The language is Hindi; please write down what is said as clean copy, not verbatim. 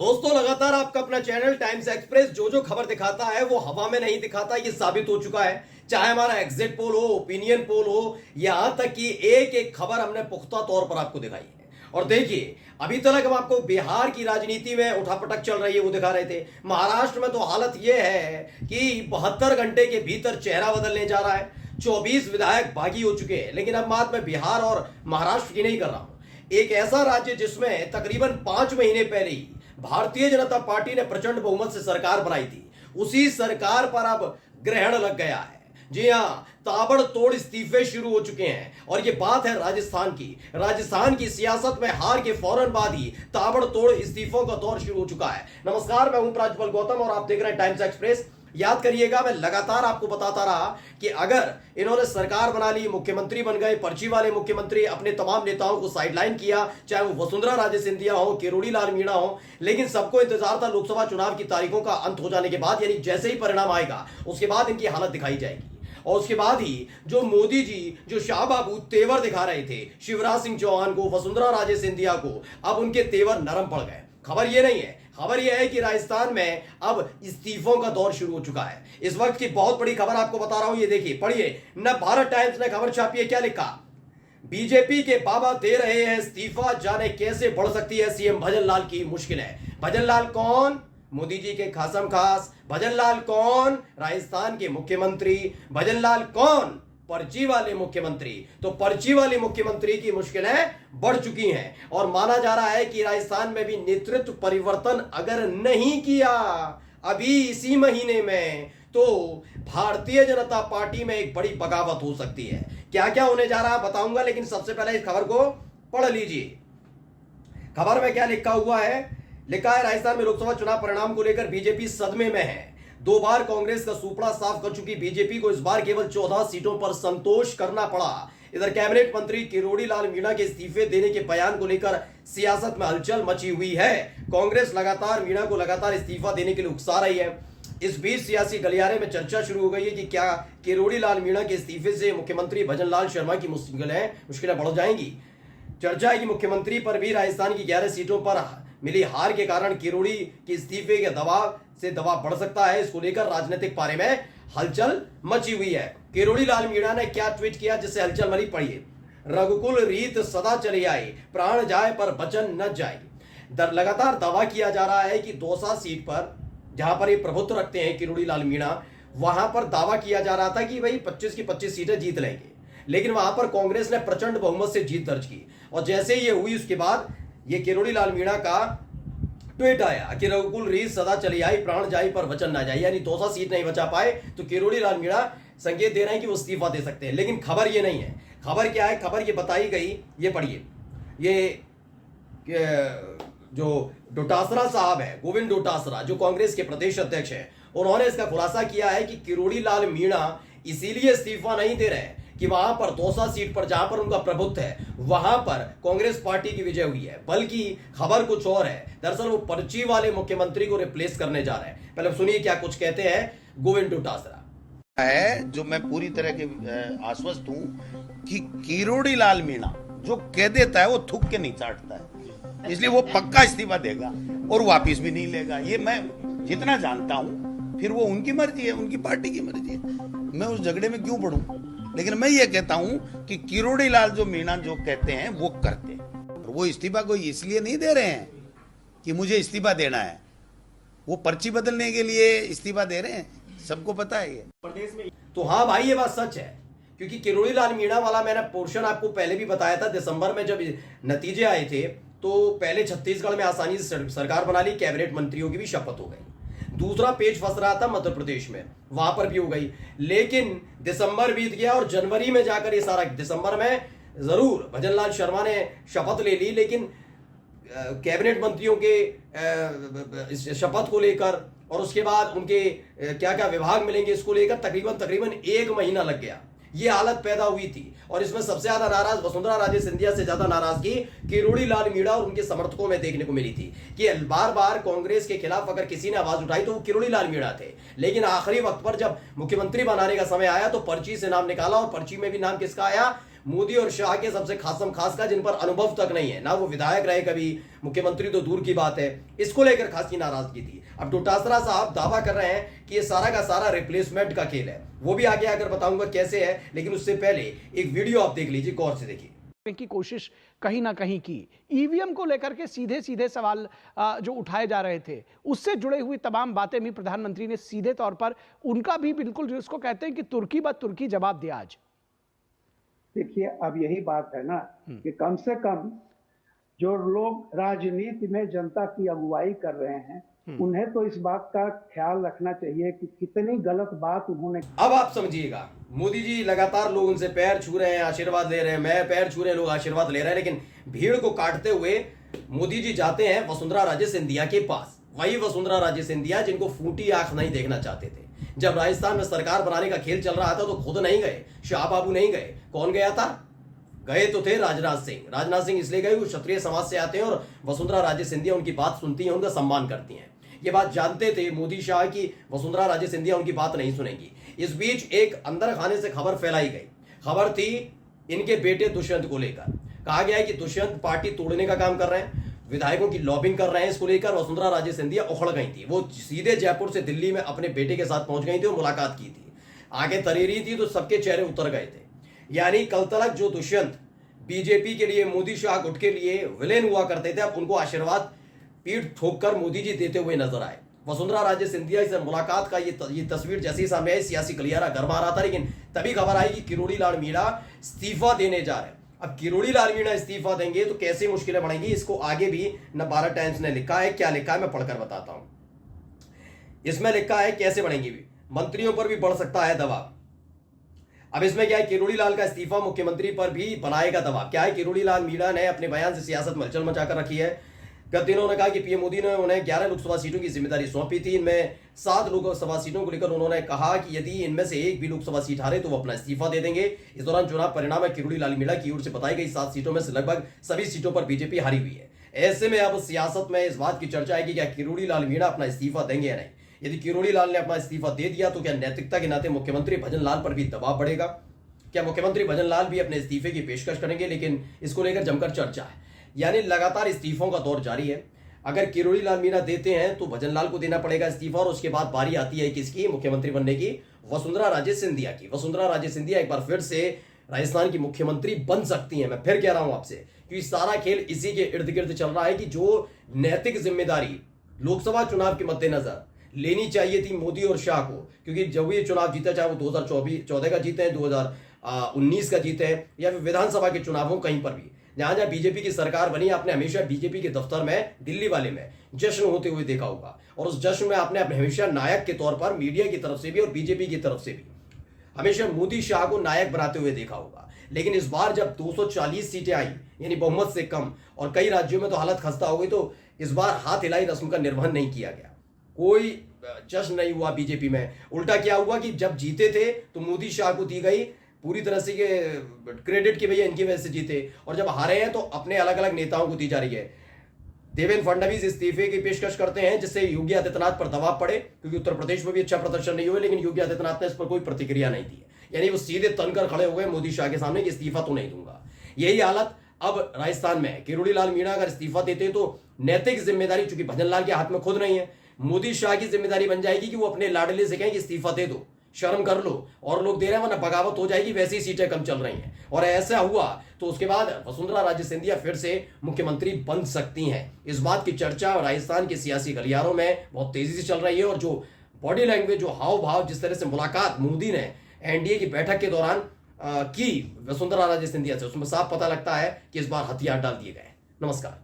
दोस्तों, लगातार आपका अपना चैनल टाइम्स एक्सप्रेस जो जो खबर दिखाता है वो हवा में नहीं दिखाता, ये साबित हो चुका है। चाहे हमारा एग्जिट पोल हो, ओपिनियन पोल हो, यहां तक कि एक एक खबर हमने पुख्ता तौर पर आपको दिखाई है। और देखिए, अभी तक हम आपको बिहार की राजनीति में उठापटक चल रही है वो दिखा रहे थे। महाराष्ट्र में तो हालत यह है कि 72 घंटे के भीतर चेहरा बदलने जा रहा है। 24 विधायक बागी हो चुके हैं। लेकिन अब बात मैं बिहार और महाराष्ट्र की नहीं कर रहा हूं। एक ऐसा राज्य जिसमें तकरीबन 5 महीने पहले ही भारतीय जनता पार्टी ने प्रचंड बहुमत से सरकार बनाई थी, उसी सरकार पर अब ग्रहण लग गया है। जी हां, ताबड़तोड़ इस्तीफे शुरू हो चुके हैं। और ये बात है राजस्थान की। राजस्थान की सियासत में हार के फौरन बाद ही ताबड़तोड़ इस्तीफों का दौर शुरू हो चुका है। नमस्कार, मैं हूं प्राज्वल गौतम और आप देख रहे हैं टाइम्स एक्सप्रेस। याद करिएगा, मैं लगातार आपको बताता रहा कि अगर इन्होंने सरकार बना ली, मुख्यमंत्री बन गए, पर्ची वाले मुख्यमंत्री, अपने तमाम नेताओं को साइडलाइन किया, चाहे वो वसुंधरा राजे सिंधिया हो, किरोड़ी लाल मीणा हो, लेकिन सबको इंतजार था लोकसभा चुनाव की तारीखों का अंत हो जाने के बाद, यानी जैसे ही परिणाम आएगा उसके बाद इनकी हालत दिखाई जाएगी। और उसके बाद ही जो मोदी जी जो शाह बाबू तेवर दिखा रहे थे शिवराज सिंह चौहान को, वसुंधरा राजे सिंधिया को, अब उनके तेवर नरम पड़ गए। खबर ये नहीं है, खबर यह है कि राजस्थान में अब इस्तीफों का दौर शुरू हो चुका है। इस वक्त की बहुत बड़ी खबर आपको बता रहा हूं, ये देखिए, पढ़िए। न भारत टाइम्स ने खबर छापी है, क्या लिखा? बीजेपी के बाबा दे रहे हैं इस्तीफा, जाने कैसे बढ़ सकती है सीएम भजनलाल की मुश्किलें। भजनलाल कौन? मोदी जी के खासम खास। भजनलाल कौन? राजस्थान के मुख्यमंत्री। भजनलाल कौन? पर्ची वाले मुख्यमंत्री। तो पर्ची वाले मुख्यमंत्री की मुश्किलें बढ़ चुकी हैं और माना जा रहा है कि राजस्थान में भी नेतृत्व परिवर्तन अगर नहीं किया अभी इसी महीने में, तो भारतीय जनता पार्टी में एक बड़ी बगावत हो सकती है। क्या क्या होने जा रहा है बताऊंगा, लेकिन सबसे पहले इस खबर को पढ़ लीजिए। खबर में क्या लिखा हुआ है? लिखा है, राजस्थान में लोकसभा चुनाव परिणाम को लेकर बीजेपी सदमे में है। 2 बार कांग्रेस का सुपड़ा साफ कर चुकी बीजेपी को इस बार केवल 14 सीटों पर संतोष करना पड़ा। इधर कैबिनेट मंत्री किरोड़ी लाल मीणा के इस्तीफे देने के बयान को लेकर सियासत में हलचल मची हुई है। कांग्रेस लगातार मीणा को लगातार इस्तीफा देने के लिए उकसा रही है। इस बीच सियासी गलियारे में चर्चा शुरू हो गई है कि क्या किरोड़ी लाल मीणा के इस्तीफे से मुख्यमंत्री भजनलाल शर्मा की मुश्किलें बढ़ जाएंगी। चर्चा है कि मुख्यमंत्री पर भी राजस्थान की 11 सीटों पर मिली हार के कारण किरोड़ी के इस्तीफे के दबाव बढ़ सकता है। इसको लेकर राजनीतिक पारे में हलचल मची हुई है। किरोड़ी लाल मीणा ने क्या ट्वीट किया जिससे हलचल मची, पढ़िए। रघुकुल रीत सदा चली आई, प्राण जाए पर वचन न जाए। लगातार दावा किया जा रहा है कि दौसा सीट पर, जहां पर ये प्रभुत्व रखते हैं किरोड़ी लाल मीणा, वहां पर दावा किया जा रहा था कि भाई 25 की 25 सीटें जीत लेंगे। लेकिन वहां पर कांग्रेस ने प्रचंड बहुमत से जीत दर्ज की। और जैसे ही ये हुई, उसके बाद ये किरोड़ी लाल मीणा का ट्वीट आया कि रघुकुल रीत सदा चली आई, प्राण जाई पर वचन ना जाए। यानी 200 सीट नहीं बचा पाए तो किरोड़ी लाल मीणा संकेत दे रहे हैं कि वो इस्तीफा दे सकते हैं। लेकिन खबर ये नहीं है। खबर क्या है? खबर ये बताई गई, ये पढ़िए। ये जो डोटासरा साहब है, गोविंद डोटासरा, जो कांग्रेस के प्रदेश अध्यक्ष है, उन्होंने इसका खुलासा किया है कि किरोड़ी लाल मीणा इसीलिए इस्तीफा नहीं दे रहे कि वहां पर दौसा सीट पर, जहां पर उनका प्रभुत्व है, वहां पर कांग्रेस पार्टी की विजय हुई है, बल्कि खबर कुछ और है। दरअसल वो पर्ची वाले मुख्यमंत्री को रिप्लेस करने जा रहे हैं। पहले सुनिए क्या कुछ कहते हैं गोविंद डोटासरा। है जो मैं पूरी तरह के आश्वस्त हूं कि किरोड़ी लाल मीणा जो कह देता है वो थूक के नहीं चाटता है, इसलिए वो पक्का इस्तीफा देगा और वापिस भी नहीं लेगा। ये मैं जितना जानता हूं, फिर वो उनकी मर्जी है, उनकी पार्टी की मर्जी है, मैं उस झगड़े में क्यों पढ़ूं। लेकिन मैं ये कहता हूं कि किरोड़ी लाल जो मीणा जो कहते हैं वो करते हैं। और वो इस्तीफा कोई इसलिए नहीं दे रहे हैं कि मुझे इस्तीफा देना है, वो पर्ची बदलने के लिए इस्तीफा दे रहे हैं, सबको पता है ये प्रदेश में। तो हाँ भाई, ये बात सच है, क्योंकि किरोड़ी लाल मीणा वाला मैंने पोर्शन आपको पहले भी बताया था। दिसंबर में जब नतीजे आए थे तो पहले छत्तीसगढ़ में आसानी से सरकार बना ली, कैबिनेट मंत्रियों की भी शपथ हो गई। दूसरा पेज फंस रहा था मध्य प्रदेश में, वहां पर भी हो गई। लेकिन दिसंबर बीत गया और जनवरी में जाकर ये सारा, दिसंबर में जरूर भजनलाल शर्मा ने शपथ ले ली, लेकिन कैबिनेट मंत्रियों के शपथ को लेकर और उसके बाद उनके क्या क्या विभाग मिलेंगे, इसको लेकर तकरीबन 1 महीना लग गया। ये हालत पैदा हुई थी। और इसमें सबसे ज्यादा नाराज वसुंधरा राजे सिंधिया से ज्यादा नाराजगी किरोड़ी लाल मीणा और उनके समर्थकों में देखने को मिली थी कि बार बार कांग्रेस के खिलाफ अगर किसी ने आवाज उठाई तो वो किरोड़ी लाल मीणा थे। लेकिन आखिरी वक्त पर जब मुख्यमंत्री बनाने का समय आया तो पर्ची से नाम निकाला और पर्ची में भी नाम किसका आया? मोदी और शाह के सबसे खासम खास का, जिन पर अनुभव तक नहीं है, ना वो विधायक रहे कभी, मुख्यमंत्री तो दूर की बात है, इसको लेकर खासी नाराजगी थी। अब डोटासरा साहब दावा कर रहे हैं कि ये सारा का सारा रिप्लेसमेंट का खेल है, वो भी आगे आकर बताऊंगा कैसे है, लेकिन उससे पहले एक वीडियो आप देख लीजिए, गौर से देखिए। की कोशिश कहीं ना कहीं की। ईवीएम को लेकर के सीधे सीधे सवाल जो उठाए जा रहे थे, उससे जुड़े हुई तमाम बातें भी प्रधानमंत्री ने सीधे तौर पर उनका भी बिल्कुल जिसको कहते हैं कि तुर्की ब तुर्की जवाब दिया आज। देखिए, अब यही बात है ना कि कम से कम जो लोग राजनीति में जनता की अगुवाई कर रहे हैं, उन्हें तो इस बात का ख्याल रखना चाहिए कि कितनी गलत बात उन्होंने। अब आप समझिएगा, मोदी जी लगातार लोग उनसे पैर छू रहे हैं, आशीर्वाद ले रहे हैं, मैं पैर छू रहे हैं, लोग आशीर्वाद ले रहे हैं, लेकिन भीड़ को काटते हुए मोदी जी जाते हैं वसुंधरा राजे सिंधिया के पास। वही वसुंधरा राजे सिंधिया जिनको फूटी आंख नहीं देखना चाहते थे। जब राजस्थान में सरकार बनाने का खेल चल रहा था तो खुद नहीं गए, शाह बाबू नहीं गए, कौन गया था? गए तो थे राजनाथ सिंह। राजनाथ सिंह इसलिए गए, वो क्षत्रिय समाज से आते हैं और वसुंधरा राजे सिंधिया उनकी बात सुनती हैं, उनका सम्मान करती हैं। ये बात जानते थे मोदी शाह की वसुंधरा राजे सिंधिया उनकी बात नहीं सुनेंगी। इस बीच एक अंदर खाने से खबर फैलाई गई। खबर थी इनके बेटे दुष्यंत को लेकर। कहा गया है कि दुष्यंत पार्टी तोड़ने का काम कर रहे हैं, विधायकों की लॉबिंग कर रहे हैं। इसको लेकर वसुंधरा राजे सिंधिया उखड़ गई थी। वो सीधे जयपुर से दिल्ली में अपने बेटे के साथ पहुंच गई थी और मुलाकात की थी। आगे तरीरी थी तो सबके चेहरे उतर गए थे। यानी कल तक जो दुष्यंत बीजेपी के लिए, मोदी शाह गुट के लिए विलेन हुआ करते थे, अब उनको आशीर्वाद पीठ ठोक कर मोदी जी देते हुए नजर आए। वसुंधरा राजे सिंधिया से मुलाकात का ये तस्वीर जैसे ही सामने आई, सियासी गलियारा गर्मा रहा था, लेकिन तभी खबर आई कि किरोड़ी लाल मीणा इस्तीफा देने जा रहे हैं। अब किरोड़ी लाल मीणा इस्तीफा देंगे तो कैसे मुश्किलें बढ़ेंगी, इसको आगे भी नवभारत टाइम्स ने लिखा है। क्या लिखा है मैं पढ़कर बताता हूं। इसमें लिखा है कैसे बढ़ेंगी, मंत्रियों पर भी बढ़ सकता है दबाव। अब इसमें क्या है, किरोड़ी लाल का इस्तीफा मुख्यमंत्री पर भी बनाएगा दबाव। क्या है, किरोड़ी लाल मीणा ने अपने बयान से सियासत में हलचल मचाकर रखी है। गत दिनों उन्होंने कहा कि पीएम मोदी ने उन्हें 11 लोकसभा सीटों की जिम्मेदारी सौंपी थी। इनमें 7 लोकसभा सीटों को लेकर उन्होंने कहा कि यदि इनमें से एक भी लोकसभा सीट हारे तो वो अपना इस्तीफा दे देंगे। इस दौरान चुनाव परिणाम में किरोड़ी लाल मीणा की ओर से बताई गई 7 सीटों में से लगभग सभी सीटों पर बीजेपी हारी हुई है। ऐसे में अब सियासत में इस बात की चर्चा है कि क्या किरोड़ी लाल मीणा अपना इस्तीफा देंगे या नहीं। यदि किरोड़ी लाल ने अपना इस्तीफा दे दिया तो क्या नैतिकता के नाते मुख्यमंत्री भजन लाल पर भी दबाव बढ़ेगा? क्या मुख्यमंत्री भजन लाल भी अपने इस्तीफे की पेशकश करेंगे? लेकिन इसको लेकर जमकर चर्चा है। यानी लगातार इस्तीफों का दौर जारी है। अगर किरोड़ी लाल मीणा देते हैं तो भजन लाल को देना पड़ेगा इस्तीफा, और उसके बाद बारी आती है किसकी, मुख्यमंत्री बनने की, वसुंधरा राजे सिंधिया की। वसुंधरा राजे सिंधिया एक बार फिर से राजस्थान की मुख्यमंत्री बन सकती हैं। मैं फिर कह रहा हूं आपसे कि सारा खेल इसी के इर्द गिर्द चल रहा है कि जो नैतिक जिम्मेदारी लोकसभा चुनाव के मद्देनजर लेनी चाहिए थी मोदी और शाह को, क्योंकि जब ये चुनाव जीता, चाहे वो 2014 का जीते हैं, 2019 का जीते हैं, या फिर विधानसभा के चुनाव हो, कहीं पर भी जहां जहां बीजेपी की सरकार बनी, आपने हमेशा बीजेपी के दफ्तर में, दिल्ली वाले में जश्न होते हुए देखा होगा। और उस जश्न में आपने हमेशा नायक के तौर पर मीडिया की तरफ से भी और बीजेपी की तरफ से भी हमेशा मोदी शाह को नायक बनाते हुए देखा होगा। लेकिन इस बार जब 240 सीटें आई, यानी बहुमत से कम, और कई राज्यों में तो हालत खस्ता हो गई, तो इस बार हाथ हिलाई रस्म का निर्वहन नहीं किया गया। कोई जश्न नहीं हुआ बीजेपी में। उल्टा क्या हुआ कि जब जीते थे तो मोदी शाह को दी गई पूरी तरह से क्रेडिट कि भैया इनकी वजह से जीते, और जब हारे हैं तो अपने अलग अलग नेताओं को दी जा रही है। देवेंद्र फडणवीस इस्तीफे की पेशकश करते हैं जिससे योगी आदित्यनाथ पर दबाव पड़े, क्योंकि उत्तर प्रदेश में भी अच्छा प्रदर्शन नहीं हुआ, लेकिन योगी आदित्यनाथ ने इस पर कोई प्रतिक्रिया नहीं दी। यानी वो सीधे तनकर खड़े हुए मोदी शाह के सामने कि इस्तीफा तो नहीं दूंगा। यही हालत अब राजस्थान में है। किरोड़ी लाल मीणा अगर इस्तीफा देते तो नैतिक जिम्मेदारी, चूंकि भजन लाल के हाथ में खुद नहीं है, मोदी शाह की जिम्मेदारी बन जाएगी कि वो अपने लाडले से कहें कि इस्तीफा दे दो, शर्म कर लो, और लोग दे रहे हैं, वरना बगावत हो जाएगी। वैसी ही सीटें कम चल रही हैं, और ऐसा हुआ तो उसके बाद वसुंधरा राजे सिंधिया फिर से मुख्यमंत्री बन सकती हैं। इस बात की चर्चा राजस्थान के सियासी गलियारों में बहुत तेजी से चल रही है। और जो बॉडी लैंग्वेज, जो हाव भाव, जिस तरह से मुलाकात मोदी ने एनडीए की बैठक के दौरान की वसुंधरा राजे सिंधिया से, उसमें साफ पता लगता है कि इस बार हथियार डाल दिए गए। नमस्कार।